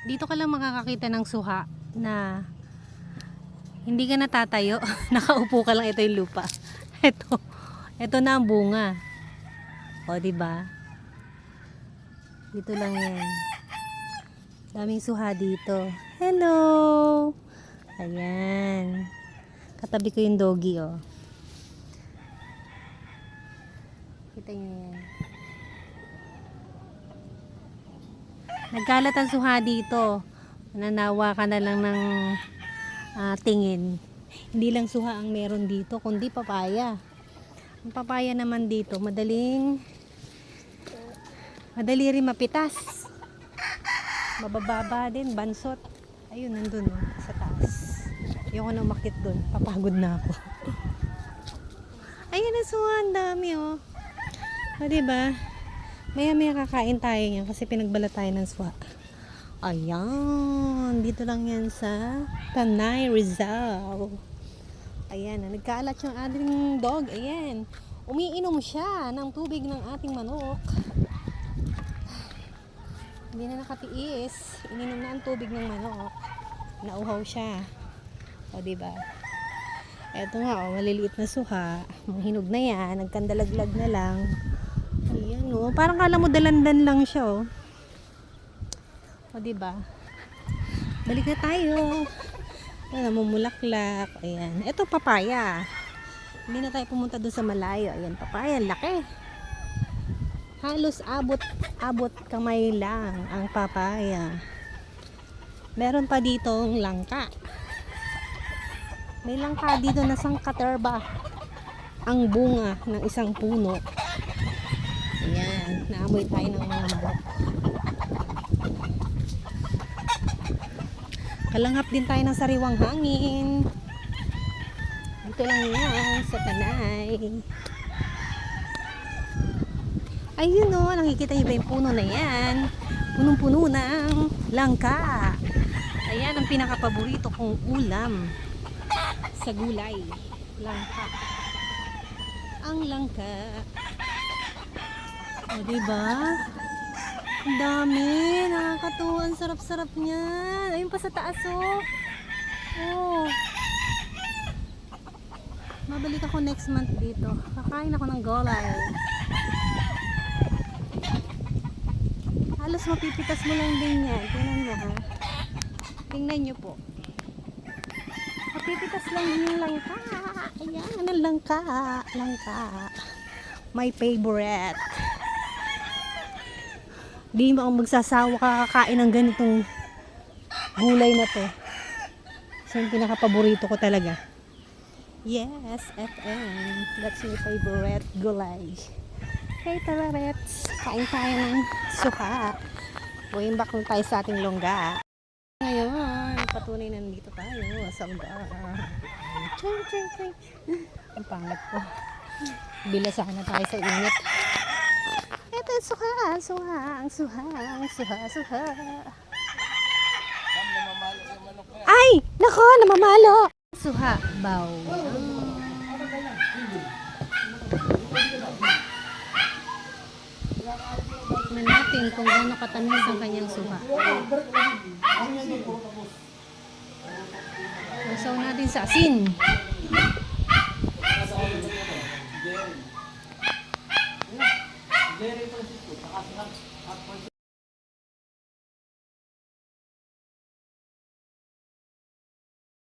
Dito ka lang makakakita ng suha na hindi ka natatayo. Nakaupo ka lang, ito yung lupa. Ito na ang bunga. O, diba? Dito lang yan. Daming suha dito. Hello! Ayan. Katabi ko yung doggy, oh. Kita nyo yan. Nagkalat ang suha dito. Nanawa ka na lang ng tingin. Hindi lang suha ang meron dito, kundi papaya. Ang papaya naman dito, madali rin mapitas. Mabababa din, bansot. Ayun, nandun sa taas. Ayoko na umakit dun, papagod na ako. Ayun ang suha, ang dami oh. O diba? Maya kakain tayo niyan kasi pinagbalat tayo ng suha. Ayan, dito lang yan sa Tanay, Rizal. Ayan, nagkaalat yung ating dog. Ayan, umiinom siya ng tubig ng ating manok. Hindi na nakatiis. Ininom na ang tubig ng manok. Nauhaw siya. O diba? Eto nga, maliliit na suha. Hinog na yan. Nagkandalaglag na lang. Ayan o. Parang kala mo dalandan lang siya o. O diba? Balik na tayo. Namumulaklak. Ayan. Ito papaya. Hindi na tayo pumunta doon sa malayo. Ayan, papaya. Laki. Halos abot kamay lang ang papaya. Meron pa ditong langka. May langka dito na sangkaterba ang bunga ng isang puno. Ayan, naamoy tayo ng mga manok. Kalanghap din tayo ng sariwang hangin. Dito lang yan sa Tanay. Ayun o, nakikita niyo ba yung puno na yan? Punong-puno ng langka. Ayan ang pinakapaborito kong ulam sa gulay. Langka. Ang langka. O diba? Ang dami. Nakakatuwa. Ang sarap-sarap niyan. Ayun pa sa taas oh. Oh. Mabalik ako next month dito. Kakain ako ng gulay. Halos mapipitas mo lang din yan. Tingnan nyo ha. Tingnan nyo po. Mapipitas lang din yung langka. Ayan, ang langka. Langka. My favorite. Di mo ako magsasawa kakakain ng ganitong gulay na to. So yung pinaka-paborito ko talaga. Yes, FM. That's my favorite gulay. Hey Tararets, kain tayo ng suha. Going back tayo sa ating longga. Ngayon, patunay na nandito tayo sa longga. Ching. Ang pangat ko. Bilasahan na tayo sa init. Ito yung suha. Ay! Nako, namamalo! Suha, baw. Tignan natin kung gaano katamis ang kanyang suha. Usaw natin sa asin.